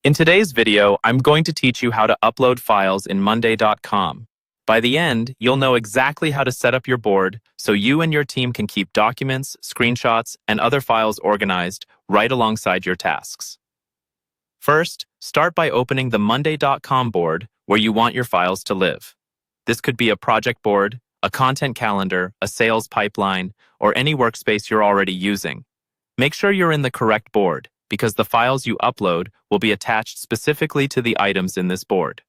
In today's video, I'm going to teach you how to upload files in Monday.com. By the end, you'll know exactly how to set up your board so you and your team can keep documents, screenshots, and other files organized right alongside your tasks. First, start by opening the Monday.com board where you want your files to live. This could be a project board, a content calendar, a sales pipeline, or any workspace you're already using. Make sure you're in the correct board, because the files you upload will be attached specifically to the items in this board.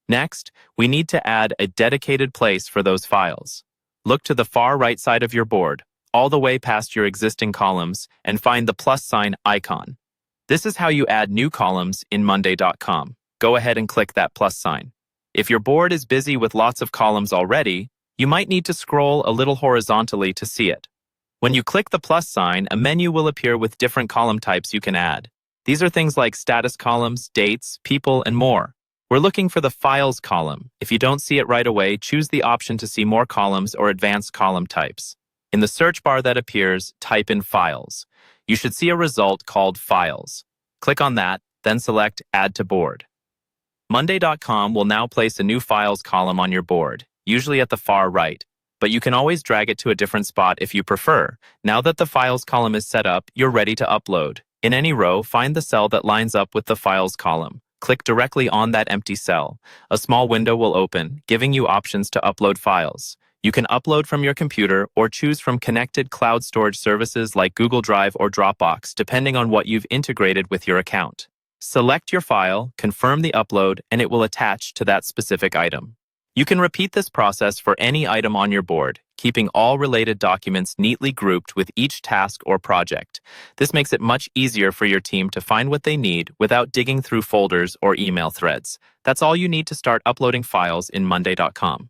Next, we need to add a dedicated place for those files. Look to the far right side of your board, all the way past your existing columns, and find the plus sign icon. This is how you add new columns in Monday.com. Go ahead and click that plus sign. If your board is busy with lots of columns already, you might need to scroll a little horizontally to see it. When you click the plus sign, a menu will appear with different column types you can add. These are things like status columns, dates, people, and more. We're looking for the Files column. If you don't see it right away, choose the option to see more columns or advanced column types. In the search bar that appears, type in Files. You should see a result called Files. Click on that, then select Add to Board. Monday.com will now place a new Files column on your board, usually at the far right. But you can always drag it to a different spot if you prefer. Now that the Files column is set up, you're ready to upload. In any row, find the cell that lines up with the Files column. Click directly on that empty cell. A small window will open, giving you options to upload files. You can upload from your computer or choose from connected cloud storage services like Google Drive or Dropbox, depending on what you've integrated with your account. Select your file, confirm the upload, and it will attach to that specific item. You can repeat this process for any item on your board, keeping all related documents neatly grouped with each task or project. This makes it much easier for your team to find what they need without digging through folders or email threads. That's all you need to start uploading files in Monday.com.